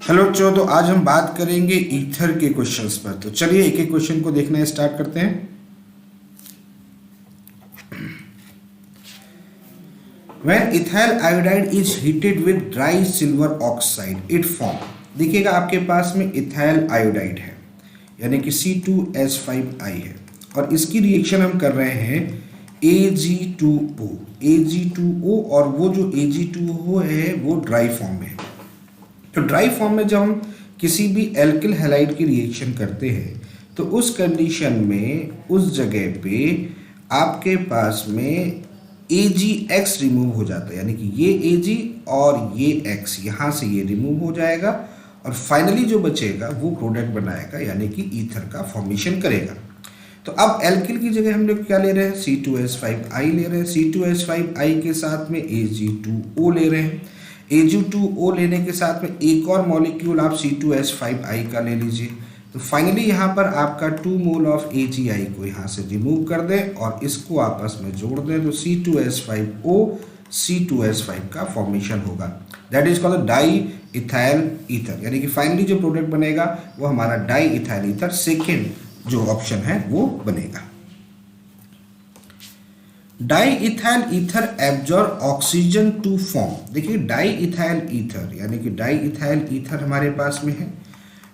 Hello बच्चों, तो आज हम बात करेंगे ईथर के क्वेश्चंस पर। तो चलिए एक एक क्वेश्चन को देखना स्टार्ट करते हैं। When ethyl iodide is heated with dry silver oxide, it form। देखिएगा आपके पास में इथाइल आयोडाइड है यानी कि C2H5I है और इसकी रिएक्शन हम कर रहे हैं Ag2O और वो जो Ag2O है वो ड्राई फॉर्म में है। तो ड्राई फॉर्म में जब हम किसी भी एल्किल हैलाइड की रिएक्शन करते हैं तो उस कंडीशन में उस जगह पे आपके पास में AgX रिमूव हो जाता है, यानी कि ये Ag और ये X यहाँ से ये रिमूव हो जाएगा और फाइनली जो बचेगा वो प्रोडक्ट बनाएगा यानी कि ईथर का फॉर्मेशन करेगा। तो अब एल्किल की जगह हम लोग क्या ले रहे हैं, C2H5I ले रहे हैं। C2H5I के साथ में Ag2O ले रहे हैं। Ag2O लेने के साथ में एक और मॉलिक्यूल आप C2H5I का ले लीजिए। तो फाइनली यहाँ पर आपका 2 मोल ऑफ AgI को यहाँ से रिमूव कर दें और इसको आपस में जोड़ दें तो C2H5O C2H5 का फॉर्मेशन होगा। That is called diethyl ether, यानी कि फाइनली जो प्रोडक्ट बनेगा वो हमारा डाई इथाइल ईथर सेकेंड जो ऑप्शन है वो बनेगा। Diethyl ether absorb oxygen to form. देखिए डाई इथाइल ईथर यानी कि डाई इथाइल ईथर हमारे पास में है।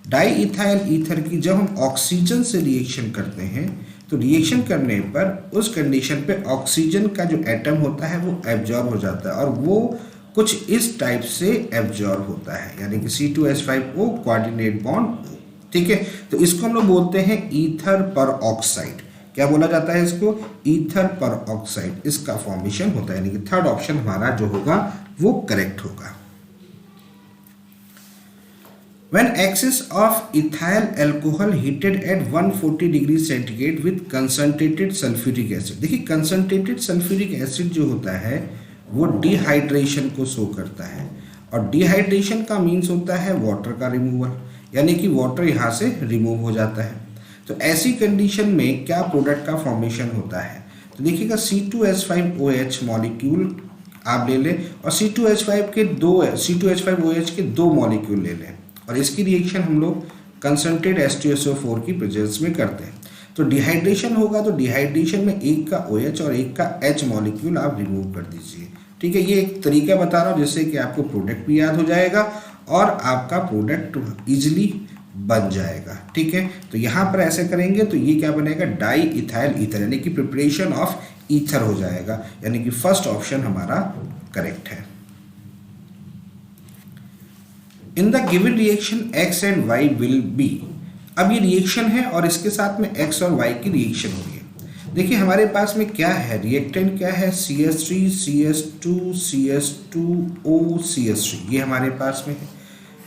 डाई इथाइल ईथर की जब हम ऑक्सीजन से रिएक्शन करते हैं तो रिएक्शन करने पर उस कंडीशन पे ऑक्सीजन का जो एटम होता है वो एब्जॉर्ब हो जाता है और वो कुछ इस टाइप से एब्जॉर्ब होता है, यानी कि C2H5O कोऑर्डिनेट बॉन्ड। ठीक है, तो इसको हम लोग बोलते हैं ईथर पर ऑक्साइड। क्या बोला जाता है इसको, ईथर पर ऑक्साइड। इसका फॉर्मेशन होता है, यानी कि थर्ड ऑप्शन हमारा जो होगा वो करेक्ट होगा। When excess of ethyl alcohol heated at 140 degree centigrade with concentrated sulfuric acid। देखिए concentrated sulfuric acid जो होता है वो डिहाइड्रेशन को शो करता है और डिहाइड्रेशन का मीन्स होता है वाटर का रिमूवल, यानी कि वाटर यहाँ से रिमूव हो जाता है। तो ऐसी कंडीशन में क्या प्रोडक्ट का फॉर्मेशन होता है, तो देखिएगा C2H5OH मॉलिक्यूल आप ले लें और C2H5OH के दो मॉलिक्यूल ले लें और इसकी रिएक्शन हम लोग कंसंट्रेट H2SO4 की प्रेजेंस में करते हैं। तो डिहाइड्रेशन होगा तो डिहाइड्रेशन में एक का OH और एक का H मॉलिक्यूल आप रिमूव कर दीजिए। ठीक है, ये एक तरीका बता रहा हूँ जिससे कि आपको प्रोडक्ट भी याद हो जाएगा और आपका प्रोडक्ट इजिली बन जाएगा। ठीक है, तो यहाँ पर ऐसे करेंगे तो ये क्या बनेगा, डाई इथाइल ईथर, यानी कि प्रिपरेशन ऑफ ईथर हो जाएगा, यानी कि फर्स्ट ऑप्शन हमारा करेक्ट है। In the given reaction X and Y will be. अब ये रिएक्शन है और इसके साथ में X और Y की रिएक्शन हो रही है। देखिए हमारे पास में क्या है, रिएक्टेंट क्या है, CH3 CH2 CH2O CH3, ये हमारे पास में है।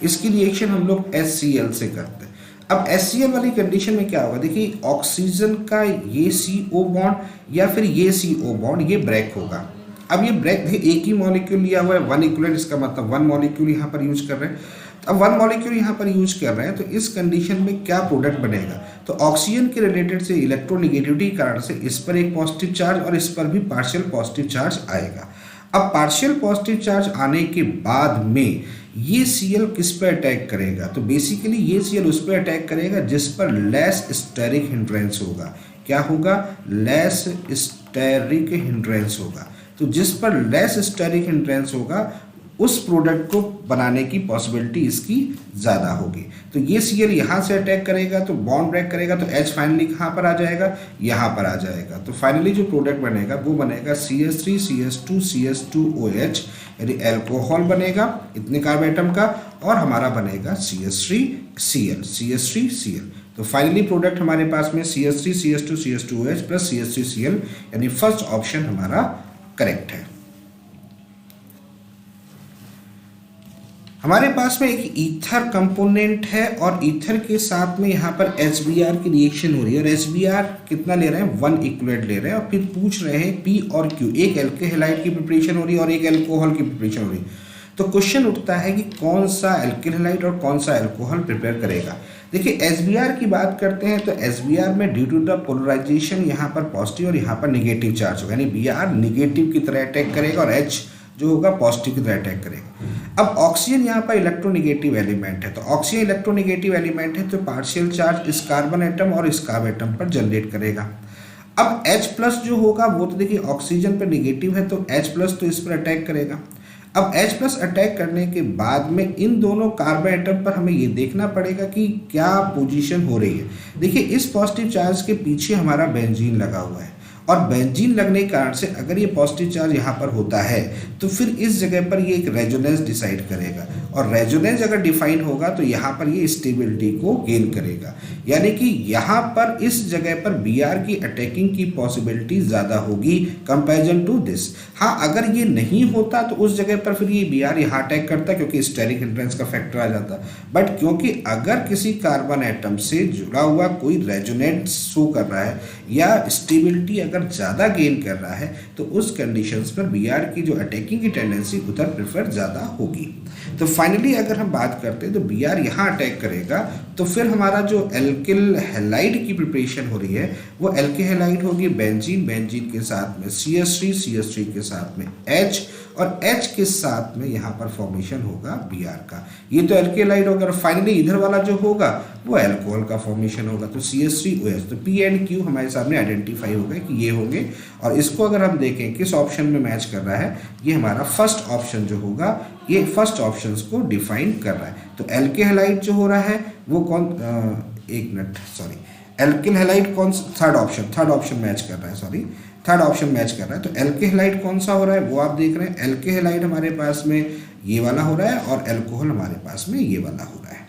इसकी रिएक्शन हम लोग HCl से करते हैं। अब HCl वाली कंडीशन में क्या होगा, देखिए ऑक्सीजन का ये CO बॉन्ड या फिर ये CO बॉन्ड ये ब्रेक होगा। अब ये ब्रेक एक ही मॉलिक्यूल लिया हुआ है, वन इक्विवेलेंट, इसका मतलब वन मॉलिक्यूल यहाँ पर यूज कर रहे हैं। अब वन मॉलिक्यूल यहाँ पर यूज कर रहे हैं तो इस कंडीशन में क्या प्रोडक्ट बनेगा, तो ऑक्सीजन के रिलेटेड से इलेक्ट्रोनेगेटिविटी के कारण से इस पर एक पॉजिटिव चार्ज और इस पर भी पार्शियल पॉजिटिव चार्ज आएगा। अब पार्शियल पॉजिटिव चार्ज आने के बाद में ये Cl किस पर अटैक करेगा, तो बेसिकली ये Cl उस पर अटैक करेगा जिस पर लेस स्टेरिक हिंड्रेंस होगा। क्या होगा, लेस स्टेरिक हिंड्रेंस होगा। तो जिस पर लेस स्टेरिक हिंड्रेंस होगा उस प्रोडक्ट को बनाने की पॉसिबिलिटी इसकी ज़्यादा होगी। तो ये Cl यहाँ से अटैक करेगा तो बॉन्ड ब्रेक करेगा तो H फाइनली कहाँ पर आ जाएगा, यहाँ पर आ जाएगा। तो फाइनली जो प्रोडक्ट बनेगा वो बनेगा CH3 CH2 CH2OH, यानी एल्कोहल बनेगा इतने कार्बन एटम का और हमारा बनेगा CH3Cl। तो फाइनली प्रोडक्ट हमारे पास में CH3 CH2 CH2OH plus CH3Cl, यानी फर्स्ट ऑप्शन हमारा करेक्ट है। हमारे पास में एक ईथर कंपोनेंट है और ईथर के साथ में यहाँ पर HBr की रिएक्शन हो रही है और HBr कितना ले रहे हैं, 1 इक्विवेलेंट ले रहे हैं और फिर पूछ रहे हैं P और Q, एक एल्किल हैलाइड की प्रिपरेशन हो रही है और एक एल्कोहल की प्रिपरेशन हो रही है। तो क्वेश्चन उठता है कि कौन सा एल्किल हैलाइड और कौन सा एल्कोहल प्रिपेयर करेगा। देखिए HBr की बात करते हैं तो HBr में ड्यू टू द पोलराइजेशन यहाँ पर पॉजिटिव और यहाँ पर निगेटिव चार्ज होगा, यानी Br निगेटिव की तरह अटैक करेगा और H जो होगा पॉजिटिव की तरह अटैक करेगा। अब ऑक्सीजन यहाँ पर इलेक्ट्रोनेगेटिव एलिमेंट है, तो ऑक्सीजन इलेक्ट्रोनेगेटिव एलिमेंट है तो पार्शियल चार्ज इस कार्बन एटम और इस कार्बन एटम पर जनरेट करेगा। अब H प्लस जो होगा वो तो देखिए ऑक्सीजन पर निगेटिव है तो H प्लस तो इस पर अटैक करेगा। अब H प्लस अटैक करने के बाद में इन दोनों कार्बन एटम पर हमें ये देखना पड़ेगा कि क्या पोजीशन हो रही है। देखिए इस पॉजिटिव चार्ज के पीछे हमारा बेंजीन लगा हुआ है और बेंजीन लगने के कारण से अगर ये पॉजिटिव चार्ज यहाँ पर होता है तो फिर इस जगह पर ये एक रेजोनेंस डिसाइड करेगा और रेजोनेंस अगर डिफाइन होगा तो यहाँ पर ये स्टेबिलिटी को गेन करेगा, यानी कि यहाँ पर इस जगह पर Br की अटैकिंग की पॉसिबिलिटी ज़्यादा होगी कंपैरिजन टू दिस। हाँ, अगर ये नहीं होता तो उस जगह पर फिर ये Br यहाँ अटैक करता क्योंकि स्टेरिक हिंड्रेंस का फैक्टर आ जाता, बट क्योंकि अगर किसी कार्बन एटम से जुड़ा हुआ कोई रेजोनेंस शो कर रहा है या स्टेबिलिटी अगर ज़्यादा गेन कर रहा है तो उस कंडीशंस पर Br की जो अटैकिंग की टेंडेंसी उधर प्रेफर ज़्यादा होगी। तो फाइनली अगर हम बात करते हैं तो Br यहाँ अटैक करेगा तो फिर हमारा जो एल्किल हैलाइड की प्रिपरेशन हो रही है वो एल्किल हैलाइड होगी बेंजीन, बेंजीन के साथ में CH3, CH3 के साथ में H और H के साथ में यहाँ पर फॉर्मेशन होगा Br का। ये तो एल्किल हैलाइड होगा और फाइनली इधर वाला जो होगा वो अल्कोहल का फॉर्मेशन होगा तो CH3OH। तो P एंड Q हमारे सामने आइडेंटिफाई हो गए कि ये होंगे और इसको अगर हम देखें किस ऑप्शन में मैच कर रहा है, ये हमारा फर्स्ट ऑप्शन जो होगा ये फर्स्ट ऑप्शंस को डिफाइन कर रहा है। तो एल्किल हैलाइड जो हो रहा है वो कौन एल्किल हैलाइड कौन थर्ड ऑप्शन मैच कर रहा है, थर्ड ऑप्शन मैच कर रहा है। तो एल्किल हैलाइड कौन सा हो रहा है वो आप देख रहे हैं, एल्किल हैलाइड हमारे पास में ये वाला हो रहा है और अल्कोहल हमारे पास में ये वाला हो रहा है।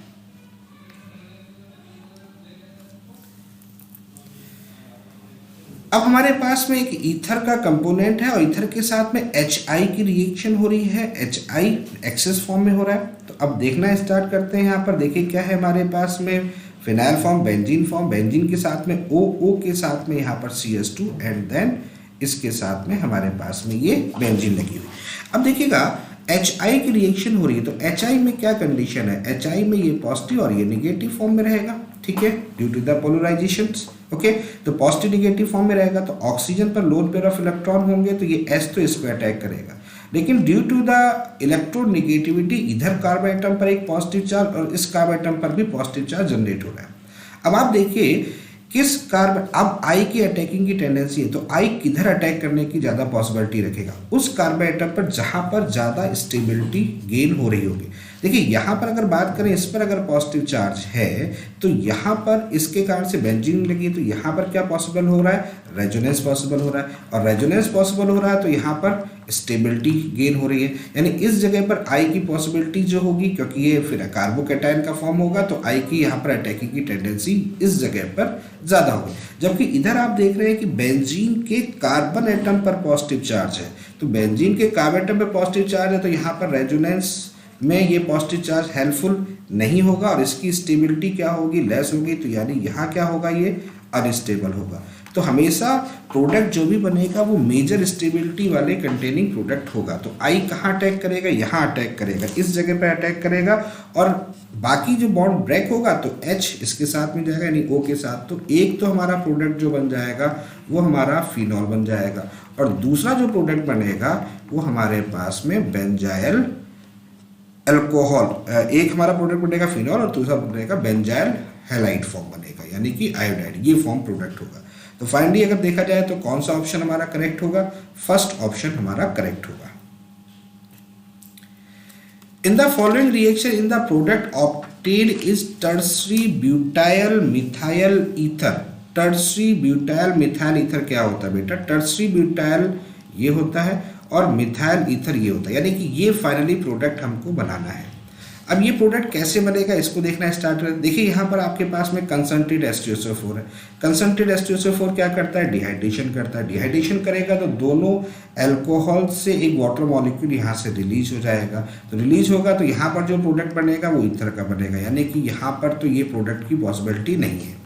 अब हमारे पास में एक ईथर का कंपोनेंट है और ईथर के साथ में HI की रिएक्शन हो रही है, HI एक्सेस फॉर्म में हो रहा है। तो अब देखना स्टार्ट करते हैं। यहाँ पर देखिए क्या है हमारे पास में फिनाइल फॉर्म, बेंजीन के साथ में OO के साथ में यहाँ पर CH2 एंड देन इसके साथ में हमारे पास में ये बेंजीन लगी हुई। अब देखिएगा HI की रिएक्शन हो रही है तो HI में क्या कंडीशन है, HI में ये पॉजिटिव और ये निगेटिव फॉर्म में रहेगा, ठीक है, ड्यू टू द पोलराइजेशंस। ओके, तो पॉजिटिव निगेटिव फॉर्म में रहेगा तो ऑक्सीजन पर लोन पेयर ऑफ इलेक्ट्रॉन होंगे तो ये S तो इस पर अटैक करेगा, लेकिन ड्यू टू द इलेक्ट्रोनेगेटिविटी इधर कार्बन एटम पर एक पॉजिटिव चार्ज और इस कार्बन एटम पर भी पॉजिटिव चार्ज जनरेट हो रहा है। अब आप देखिए किस कार्बन, अब I की अटैकिंग की टेंडेंसी है तो I किधर अटैक करने की ज़्यादा पॉसिबिलिटी रखेगा, उस कार्बन एटम पर जहाँ पर ज़्यादा स्टेबिलिटी गेन हो रही होगी। देखिए यहाँ पर अगर बात करें इस पर अगर पॉजिटिव चार्ज है तो यहाँ पर इसके कारण से बेंजीन लगी तो यहाँ पर क्या पॉसिबल हो रहा है, रेजोनेंस पॉसिबल हो रहा है और रेजोनेंस पॉसिबल हो रहा है तो यहाँ पर स्टेबिलिटी गेन हो रही है, यानी इस जगह पर I की पॉसिबिलिटी जो होगी क्योंकि ये फिर कार्बोकैटायन का फॉर्म होगा तो I की यहाँ पर अटैकिंग की टेंडेंसी इस जगह पर ज़्यादा होगी। जबकि इधर आप देख रहे हैं कि बेंजीन के कार्बन एटम पर पॉजिटिव चार्ज है तो बेंजीन के कार्बन एटम पर पॉजिटिव चार्ज है तो यहाँ पर रेजोनेंस में ये पॉजिटिव चार्ज हेल्पफुल नहीं होगा और इसकी स्टेबिलिटी क्या होगी, लेस होगी, तो यानी यहाँ क्या होगा, ये अनस्टेबल होगा। तो हमेशा प्रोडक्ट जो भी बनेगा वो मेजर स्टेबिलिटी वाले कंटेनिंग प्रोडक्ट होगा। तो I कहाँ अटैक करेगा, यहाँ अटैक करेगा, इस जगह पर अटैक करेगा और बाकी जो बॉन्ड ब्रेक होगा तो H इसके साथ में जाएगा यानी O के साथ, तो एक तो हमारा प्रोडक्ट जो बन जाएगा वो हमारा फिनॉल बन जाएगा और दूसरा जो प्रोडक्ट बनेगा वो हमारे पास में बेंजाइल अल्कोहल, एक हमारा प्रोडक्ट बनेगा फिनॉल और दूसरा बनेगा बेंजाइल हैलाइड फॉर्म बनेगा यानी कि आयोडाइड, ये फॉर्म प्रोडक्ट होगा। तो फाइनली अगर देखा जाए तो कौन सा ऑप्शन हमारा करेक्ट होगा, फर्स्ट ऑप्शन हमारा करेक्ट होगा। In the following reaction in the product obtained is tertiary butyl methyl ether. Tertiary butyl methyl ether क्या होता है बेटा, टर्शरी ब्यूटाइल ये होता है और मिथाइल ईथर ये होता है, यानी कि ये फाइनली प्रोडक्ट हमको बनाना है। अब ये प्रोडक्ट कैसे बनेगा इसको देखना स्टार्ट करें। देखिए यहाँ पर आपके पास में कंसंट्रेट H2SO4 है। कंसंट्रेट H2SO4 क्या करता है, डिहाइड्रेशन करता है। डिहाइड्रेशन करेगा तो दोनों अल्कोहल से एक वाटर मॉलिक्यूल यहाँ से रिलीज हो जाएगा, तो रिलीज होगा तो यहाँ पर जो प्रोडक्ट बनेगा वो ईथर का बनेगा, यानी कि यहाँ पर तो ये प्रोडक्ट की पॉसिबिलिटी नहीं है।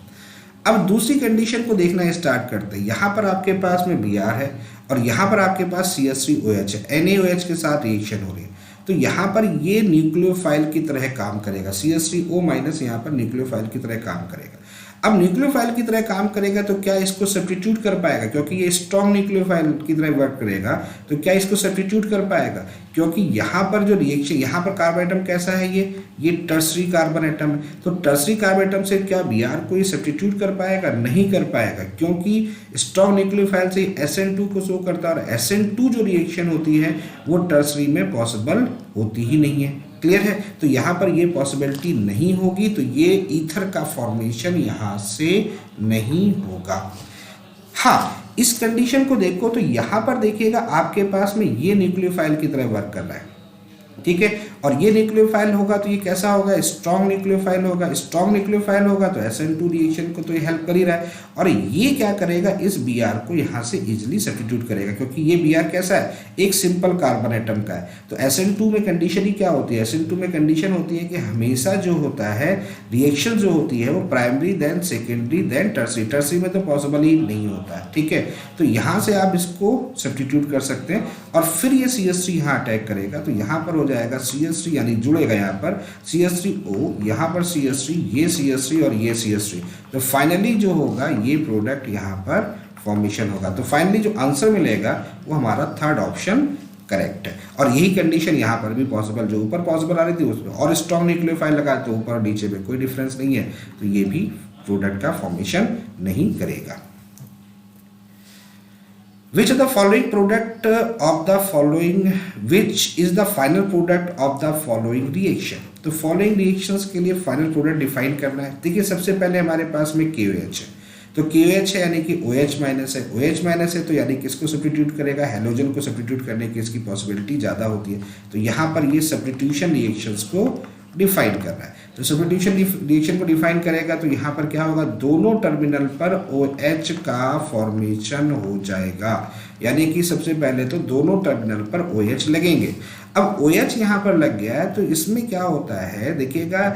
अब दूसरी कंडीशन को देखना स्टार्ट करते हैं। यहाँ पर आपके पास में Br है और यहाँ पर आपके पास CH3OH है, NaOH के साथ रिएक्शन हो रही है, तो यहाँ पर ये न्यूक्लियोफाइल की तरह काम करेगा, CH3O- यहाँ पर न्यूक्लियोफाइल की तरह काम करेगा। अब न्यूक्लियोफाइल की तरह काम करेगा तो क्या इसको सब्स्टिट्यूट कर पाएगा, क्योंकि ये स्ट्रॉन्ग न्यूक्लियोफाइल की तरह वर्क करेगा तो क्या इसको सब्स्टिट्यूट कर पाएगा, क्योंकि यहाँ पर जो रिएक्शन, यहाँ पर कार्बन एटम कैसा है, ये टर्सरी कार्बन एटम है, तो टर्सरी कार्बन एटम से क्या Br को ये सब्स्टिट्यूट कर पाएगा, नहीं कर पाएगा, क्योंकि स्ट्रॉन्ग न्यूक्लियोफाइल से SN2 को शो करता है और SN2 जो रिएक्शन होती है वो टर्सरी में पॉसिबल होती ही नहीं है। क्लियर है, तो यहाँ पर ये पॉसिबिलिटी नहीं होगी, तो ये ईथर का फॉर्मेशन यहाँ से नहीं होगा। हाँ, इस कंडीशन को देखो तो यहाँ पर देखिएगा आपके पास में ये न्यूक्लियोफाइल की तरह वर्क कर रहा है, ठीक है, और ये न्यूक्लियोफाइल होगा तो ये कैसा होगा, स्ट्रॉन्ग न्यूक्लियोफाइल होगा। स्ट्रॉन्ग न्यूक्लियोफाइल होगा तो SN2 रिएक्शन को तो ये हेल्प कर ही रहा है, और ये क्या करेगा, इस Br को यहाँ से इजीली सब्स्टिट्यूट करेगा, क्योंकि ये Br कैसा है, एक सिंपल कार्बन एटम का है। तो SN2 में कंडीशन ही क्या होती है, SN2 में कंडीशन होती है कि हमेशा जो होता है रिएक्शन जो होती है वो primary then secondary then tertiary, tertiary में तो पॉसिबल ही नहीं होता है, ठीक है। तो यहाँ से आप इसको सब्स्टिट्यूट कर सकते हैं, और फिर ये CH3 यहाँ अटैक करेगा तो यहाँ पर हो जाएगा CH3, यानी जुड़ेगा यहाँ पर CH3O, यहाँ पर CH3, ये CH3 और ये CH3, तो फाइनली जो होगा ये प्रोडक्ट यहाँ पर फॉर्मेशन होगा। तो फाइनली जो आंसर मिलेगा वो हमारा थर्ड ऑप्शन करेक्ट है, और यही कंडीशन यहाँ पर भी पॉसिबल, जो ऊपर पॉसिबल आ रही थी उसमें और स्ट्रॉन्ग न्यूक्लियोफाइल लगा तो ऊपर और नीचे में कोई डिफरेंस नहीं है, तो ये भी प्रोडक्ट का फॉर्मेशन नहीं करेगा। Which is the following product of the following, which is the final product of the following reaction? तो following reactions के लिए final product define करना है। देखिए सबसे पहले हमारे पास में KOH है, तो KOH है यानी कि OH माइनस है, OH माइनस है तो यानी किसको सब्स्टिट्यूट करेगा, हेलोजन को सब्स्टिट्यूट करने की इसकी पॉसिबिलिटी ज़्यादा होती है, तो यहाँ पर ये सब्स्टिट्यूशन रिएक्शंस को डिफाइन कर रहा है। तो सब्स्टिट्यूशन रिएक्शन को डिफाइन करेगा तो यहाँ पर क्या होगा, दोनों टर्मिनल पर OH का फॉर्मेशन हो जाएगा, यानी कि सबसे पहले तो दोनों टर्मिनल पर OH लगेंगे। अब OH यहाँ पर लग गया है तो इसमें क्या होता है, देखिएगा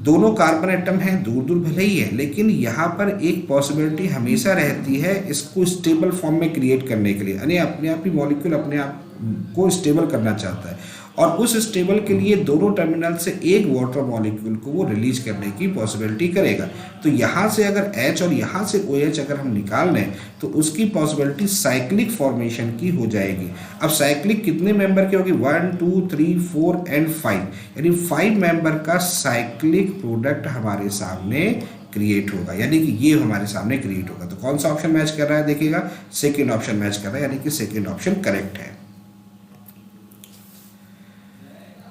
दोनों कार्बन एटम हैं, दूर दूर भले ही है, लेकिन यहाँ पर एक पॉसिबिलिटी हमेशा रहती है इसको स्टेबल फॉर्म में क्रिएट करने के लिए, यानी अपने आप ही मॉलिक्यूल अपने आप को स्टेबल करना चाहता है, और उस स्टेबल के लिए दोनों टर्मिनल से एक वाटर मॉलिक्यूल को वो रिलीज करने की पॉसिबिलिटी करेगा। तो यहाँ से अगर H और यहाँ से OH अगर हम निकाल लें तो उसकी पॉसिबिलिटी साइक्लिक फॉर्मेशन की हो जाएगी। अब साइक्लिक कितने मेंबर की होगी, 1 2 3 4 एंड 5, यानी 5 मेंबर का साइक्लिक प्रोडक्ट हमारे सामने क्रिएट होगा, यानी कि ये हमारे सामने क्रिएट होगा। तो कौन सा ऑप्शन मैच कर रहा है, देखिएगा सेकेंड ऑप्शन मैच कर रहा है, यानी कि सेकेंड ऑप्शन करेक्ट है।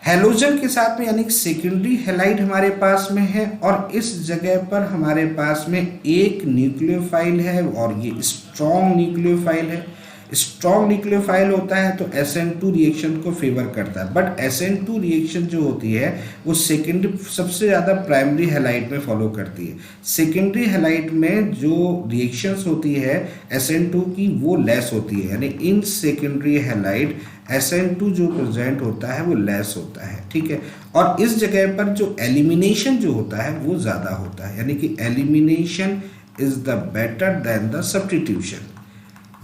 हेलोजन के साथ में यानी कि सेकेंडरी हैलाइड हमारे पास में है, और इस जगह पर हमारे पास में एक न्यूक्लियोफाइल है और ये स्ट्रॉन्ग न्यूक्लियोफाइल है। स्ट्रॉन्ग न्यूक्लियोफाइल होता है तो SN2 रिएक्शन को फेवर करता है, बट SN2 रिएक्शन जो होती है वो सेकेंडरी सबसे ज़्यादा प्राइमरी हैलाइड में फॉलो करती है। सेकेंडरी हैलाइड में जो रिएक्शंस होती है SN2 की वो लेस होती है, यानी इन सेकेंडरी हैलाइड SN2 जो प्रेजेंट होता है वो लेस होता है, ठीक है। और इस जगह पर जो एलिमिनेशन जो होता है वो ज़्यादा होता है, यानी कि elimination is the better than the substitution,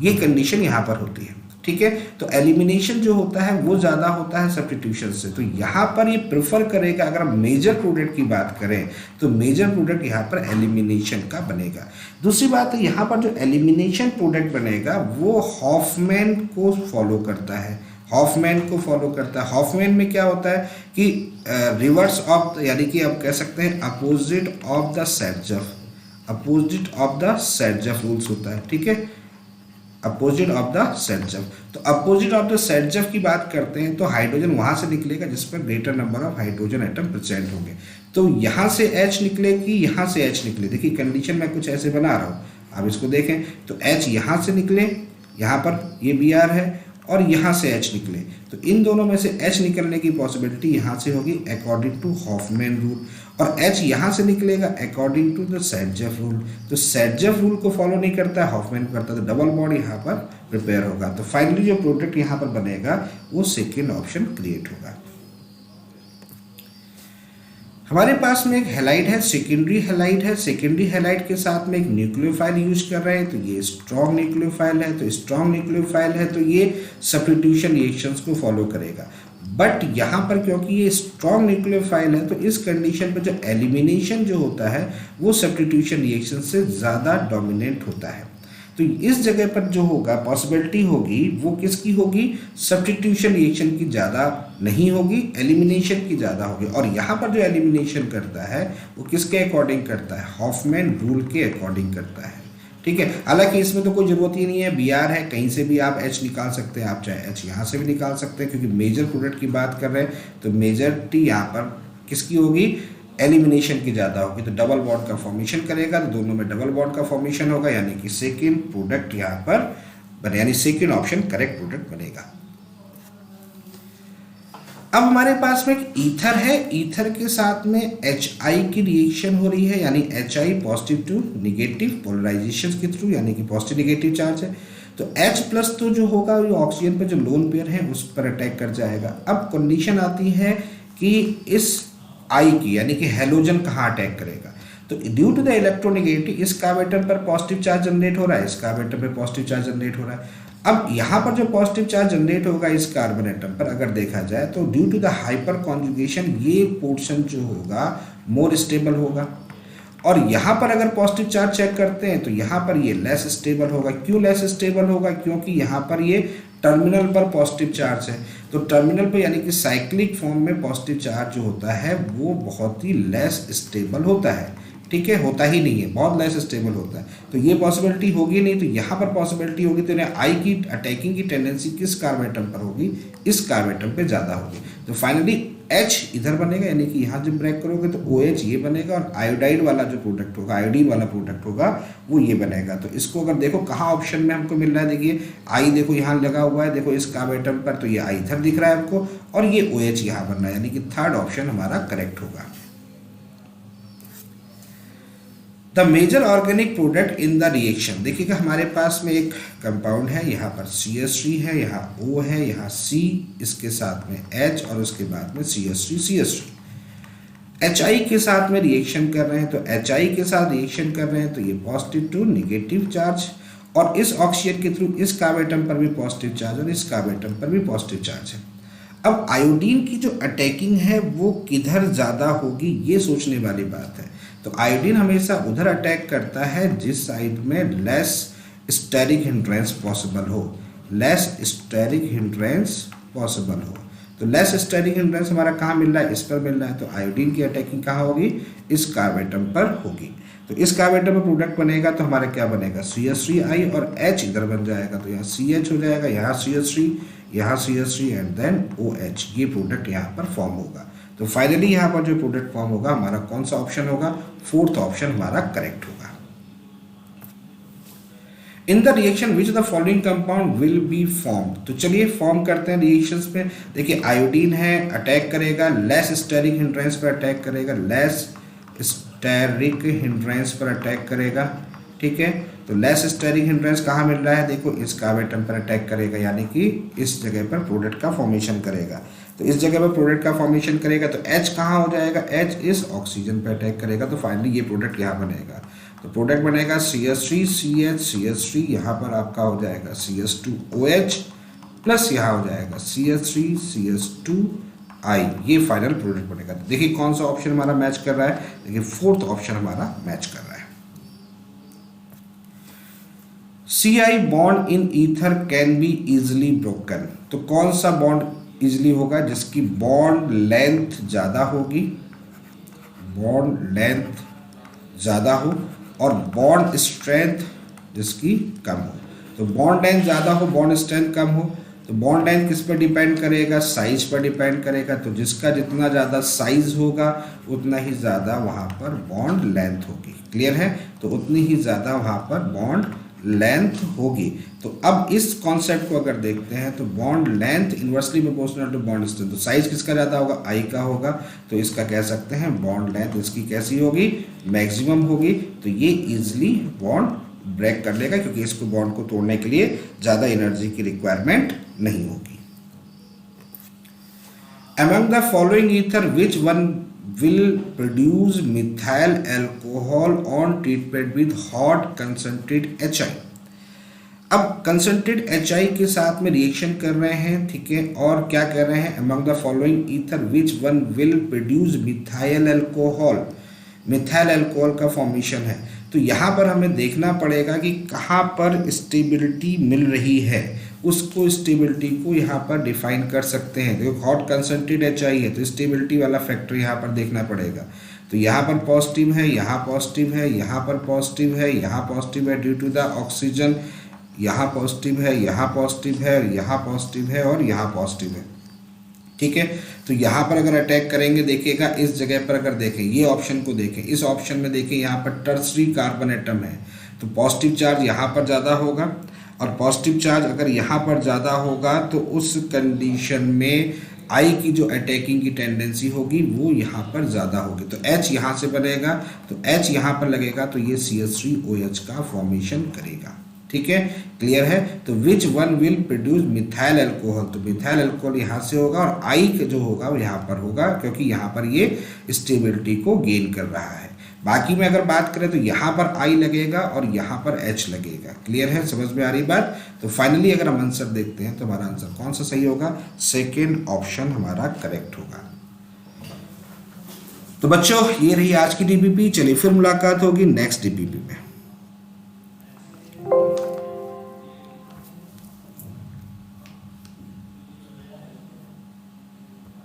ये कंडीशन यहाँ पर होती है, ठीक है। तो एलिमिनेशन जो होता है वो ज़्यादा होता है सब्स्टिट्यूशन से, तो यहाँ पर ये प्रेफर करेगा। अगर हम मेजर प्रोडक्ट की बात करें तो मेजर प्रोडक्ट यहाँ पर एलिमिनेशन का बनेगा। दूसरी बात है यहाँ पर जो एलिमिनेशन प्रोडक्ट बनेगा वो हॉफमैन को फॉलो करता है, हॉफमैन को फॉलो करता है। हॉफमैन में क्या होता है कि रिवर्स ऑफ, यानी कि आप कह सकते हैं अपोजिट ऑफ द सेटजफ, अपोजिट ऑफ द सेटजफ रूल्स होता है, ठीक है, अपोजिट ऑफ द सेटजफ। तो अपोजिट ऑफ द सेटजफ की बात करते हैं तो हाइड्रोजन वहां से निकलेगा जिस पर greater number of hydrogen atom present होंगे, तो यहाँ से H निकलेगी, यहाँ से H निकले। देखिए कंडीशन मैं कुछ ऐसे बना रहा हूँ, आप इसको देखें तो H यहाँ से निकले, यहाँ पर ये Br है, और यहाँ से H निकले, तो इन दोनों में से H निकलने की पॉसिबिलिटी यहाँ से होगी अकॉर्डिंग टू हॉफमैन रूल, और H यहाँ से निकलेगा अकॉर्डिंग टू द सेटजफ रूल। तो सेटजफ रूल को फॉलो नहीं करता है, हॉफमैन करता है, तो डबल बॉन्ड यहाँ पर प्रिपेयर होगा। तो फाइनली जो प्रोडक्ट यहाँ पर बनेगा वो सेकेंड ऑप्शन क्रिएट होगा। हमारे पास में एक हैलाइड है, सेकेंडरी हैलाइड है, सेकेंडरी हैलाइड के साथ में एक न्यूक्लियोफाइल यूज कर रहे हैं, तो ये स्ट्रॉन्ग न्यूक्लियोफाइल है, तो स्ट्रॉन्ग न्यूक्लियोफाइल है तो ये सब्स्टिट्यूशन रिएक्शंस को फॉलो करेगा। बट यहाँ पर क्योंकि ये स्ट्रॉन्ग न्यूक्लियोफाइल है तो इस कंडीशन पर जो एलिमिनेशन जो होता है वो सब्स्टिट्यूशन रिएक्शन से ज़्यादा डोमिनेंट होता है। तो इस जगह पर जो होगा पॉसिबिलिटी होगी वो किसकी होगी, सब्स्टिट्यूशन रिएक्शन की ज़्यादा नहीं होगी, एलिमिनेशन की ज़्यादा होगी। और यहाँ पर जो एलिमिनेशन करता है वो किसके अकॉर्डिंग करता है, हॉफमैन रूल के अकॉर्डिंग करता है। ठीक है, हालांकि इसमें तो कोई ज़रूरत ही नहीं है, बी आर है, कहीं से भी आप एच निकाल सकते हैं, आप चाहे एच यहाँ से भी निकाल सकते हैं, क्योंकि मेजर प्रोडक्ट की बात कर रहे हैं तो मेजरिटी यहाँ पर किसकी होगी, एलिमिनेशन की ज़्यादा होगी। तो डबल बॉन्ड का फॉर्मेशन करेगा तो दोनों में डबल बॉन्ड का फॉर्मेशन होगा, यानी कि सेकेंड प्रोडक्ट यहाँ पर बने, यानी सेकेंड ऑप्शन करेक्ट प्रोडक्ट बनेगा। अब हमारे पास में एक ईथर है, ईथर के साथ में HI की रिएक्शन हो रही है, यानी HI positive to negative polarization के थ्रू, यानी कि पॉजिटिव निगेटिव चार्ज है। तो H प्लस तो जो होगा वो ऑक्सीजन पे जो लोन पेयर है उस पर अटैक कर जाएगा। अब कंडीशन आती है कि इस I की, यानी कि हेलोजन कहाँ अटैक करेगा, तो ड्यू टू द इलेक्ट्रोनेगेटिव इस कार्बेटन पर पॉजिटिव चार्ज जनरेट हो रहा है, इस कार्बेटन पर पॉजिटिव चार्ज जनरेट हो रहा है। अब यहाँ पर जो पॉजिटिव चार्ज जनरेट होगा इस कार्बन एटम पर अगर देखा जाए तो due to the hyperconjugation ये पोर्शन जो होगा मोर स्टेबल होगा। और यहाँ पर अगर पॉजिटिव चार्ज चेक करते हैं तो यहाँ पर ये लेस स्टेबल होगा। क्यों लेस स्टेबल होगा, क्योंकि यहाँ पर ये टर्मिनल पर पॉजिटिव चार्ज है। तो टर्मिनल पर यानी कि साइक्लिक फॉर्म में पॉजिटिव चार्ज जो होता है वो बहुत ही लेस स्टेबल होता है। ठीक है, होता ही नहीं है, बहुत लेस स्टेबल होता है। तो ये पॉसिबिलिटी होगी नहीं, तो यहाँ पर पॉसिबिलिटी होगी तो आई की अटैकिंग की टेंडेंसी किस कार्बेटम पर होगी, इस कार्बेटम पे ज़्यादा होगी। तो फाइनली H इधर बनेगा, यानी कि यहाँ जब ब्रेक करोगे तो OH ये बनेगा और आयोडाइड वाला जो प्रोडक्ट होगा, आयोडीन वाला प्रोडक्ट होगा वो ये बनेगा। तो इसको अगर देखो कहाँ ऑप्शन में हमको मिल रहा है, देखिए I देखो यहाँ लगा हुआ है, देखो इस कार्बेटम पर, तो ये I इधर दिख रहा है हमको और ये OH यहाँ बन रहा है, यानी कि थर्ड ऑप्शन हमारा करेक्ट होगा। The major organic product in the reaction, देखिएगा हमारे पास में एक कंपाउंड है, यहाँ पर CH3 है, यहाँ O है, यहाँ C, इसके साथ में H और उसके बाद में CH3 HI के साथ में रिएक्शन कर रहे हैं। तो HI के साथ रिएक्शन कर रहे हैं तो ये पॉजिटिव टू निगेटिव चार्ज, और इस ऑक्सीजन के थ्रू इस कार्बेटम पर भी पॉजिटिव चार्ज और इस कार्बेटम पर भी पॉजिटिव चार्ज है। अब आयोडीन की जो अटैकिंग है वो किधर ज़्यादा होगी, ये सोचने वाली बात है। तो आयोडीन हमेशा उधर अटैक करता है जिस साइड में लेस स्टेरिक हिंड्रेंस पॉसिबल हो, लेस स्टेरिक हिंड्रेंस पॉसिबल हो। तो लेस स्टेरिक हिंड्रेंस हमारा कहाँ मिल रहा है, इस पर मिल रहा है। तो आयोडीन की अटैकिंग कहाँ होगी, इस कार्बेटम पर होगी। तो इस कार्बेटम में प्रोडक्ट बनेगा तो हमारा क्या बनेगा, CH3I और H इधर बन जाएगा, तो यहाँ CH हो जाएगा, यहाँ CH3, यहाँ CH3 एंड देन OH, ये प्रोडक्ट यहाँ पर फॉर्म होगा। तो फाइनली यहाँ पर जो प्रोडक्ट फॉर्म होगा हमारा कौन सा ऑप्शन होगा, फोर्थ ऑप्शन हमारा करेक्ट होगा। इन the reaction which the following compound will be form, तो चलिए फॉर्म करते हैं रिएक्शंस में। देखिए आयोडीन है, अटैक करेगा, लेस स्टेरिक हिंड्रेंस पर अटैक करेगा, लेस स्टेरिक हिंड्रेंस पर अटैक करेगा। ठीक है, तो लेस स्टेरिक हिंड्रेंस कहाँ मिल रहा है, देखो इस कार्बेटम पर अटैक करेगा, यानी कि इस जगह पर प्रोडक्ट का फॉर्मेशन करेगा। तो इस जगह पर प्रोडक्ट का फॉर्मेशन करेगा तो H कहाँ हो जाएगा, H इस ऑक्सीजन पर अटैक करेगा। तो फाइनली ये प्रोडक्ट यहाँ बनेगा, तो प्रोडक्ट बनेगा CH3 CH CH3, यहाँ पर आपका हो जाएगा CH2OH प्लस यहाँ हो जाएगा CH3 CH2I, ये फाइनल प्रोडक्ट बनेगा। तो देखिए कौन सा ऑप्शन हमारा मैच कर रहा है, देखिए फोर्थ ऑप्शन हमारा मैच कर रहा है। CI bond in ether can be easily broken, तो कौन सा बॉन्ड इजिली होगा, जिसकी बॉन्ड लेंथ ज़्यादा होगी, बॉन्ड लेंथ ज़्यादा हो और बॉन्ड स्ट्रेंथ जिसकी कम हो। तो बॉन्ड लेंथ ज़्यादा हो, बॉन्ड स्ट्रेंथ कम हो, तो बॉन्ड लेंथ किस पर डिपेंड करेगा, साइज पर डिपेंड करेगा। तो जिसका जितना ज़्यादा साइज होगा उतना ही ज़्यादा वहाँ पर बॉन्ड लेंथ होगी। क्लियर है, तो उतनी ही ज़्यादा वहाँ पर बॉन्ड लेंथ होगी। तो अब इस कॉन्सेप्ट को अगर देखते हैं तो bond length inversely proportional to bond strength, तो साइज किसका ज़्यादा होगा, I का होगा। तो इसका कह सकते हैं बॉन्ड लेंथ इसकी कैसी होगी, मैक्सिमम होगी। तो ये इजिली बॉन्ड ब्रेक कर लेगा क्योंकि इसको बॉन्ड को तोड़ने के लिए ज़्यादा एनर्जी की रिक्वायरमेंट नहीं होगी। Among the following ether which one will produce methyl alcohol on treatment with hot concentrate HI, अब कंसंट्रेट HI के साथ में रिएक्शन कर रहे हैं, ठीक है, और क्या कर रहे हैं, among the following ether which one will produce methyl alcohol, methyl alcohol का फॉर्मेशन है। तो यहाँ पर हमें देखना पड़ेगा कि कहाँ पर स्टेबिलिटी मिल रही है, उसको स्टेबिलिटी को यहाँ पर डिफाइन कर सकते हैं। देखो हॉट कंसंट्रेट HI है तो स्टेबिलिटी वाला फैक्टर यहाँ पर देखना पड़ेगा। तो यहाँ पर पॉजिटिव है, यहाँ पॉजिटिव है, यहाँ पर पॉजिटिव है, यहाँ पॉजिटिव है ड्यू टू द ऑक्सीजन, यहाँ पॉजिटिव है, यहाँ पॉजिटिव है, यहाँ पॉजिटिव है और यहाँ पॉजिटिव है, ठीक है। तो यहाँ पर अगर अटैक करेंगे, देखिएगा इस जगह पर अगर देखें, ये ऑप्शन को देखें, इस ऑप्शन में देखें यहाँ पर टर्सरी कार्बन एटम है, तो पॉजिटिव चार्ज यहाँ पर ज़्यादा होगा, और पॉजिटिव चार्ज अगर यहाँ पर ज़्यादा होगा तो उस कंडीशन में आई की जो अटैकिंग की टेंडेंसी होगी वो यहाँ पर ज़्यादा होगी। तो H यहाँ से बनेगा, तो H यहाँ पर लगेगा तो ये CH3OH का फॉर्मेशन करेगा, ठीक है, क्लियर है। तो which one will produce methyl alcohol, तो मिथाइल अल्कोहल यहाँ से होगा और आई जो होगा वो यहाँ पर होगा, क्योंकि यहाँ पर ये स्टेबिलिटी को गेन कर रहा है। बाकी में अगर बात करें तो यहाँ पर आई लगेगा और यहाँ पर H लगेगा, क्लियर है, समझ में आ रही बात। तो फाइनली अगर हम आंसर देखते हैं तो हमारा आंसर कौन सा सही होगा, सेकेंड ऑप्शन हमारा करेक्ट होगा। तो बच्चों ये रही आज की DPP, चलिए फिर मुलाकात होगी नेक्स्ट DPP में।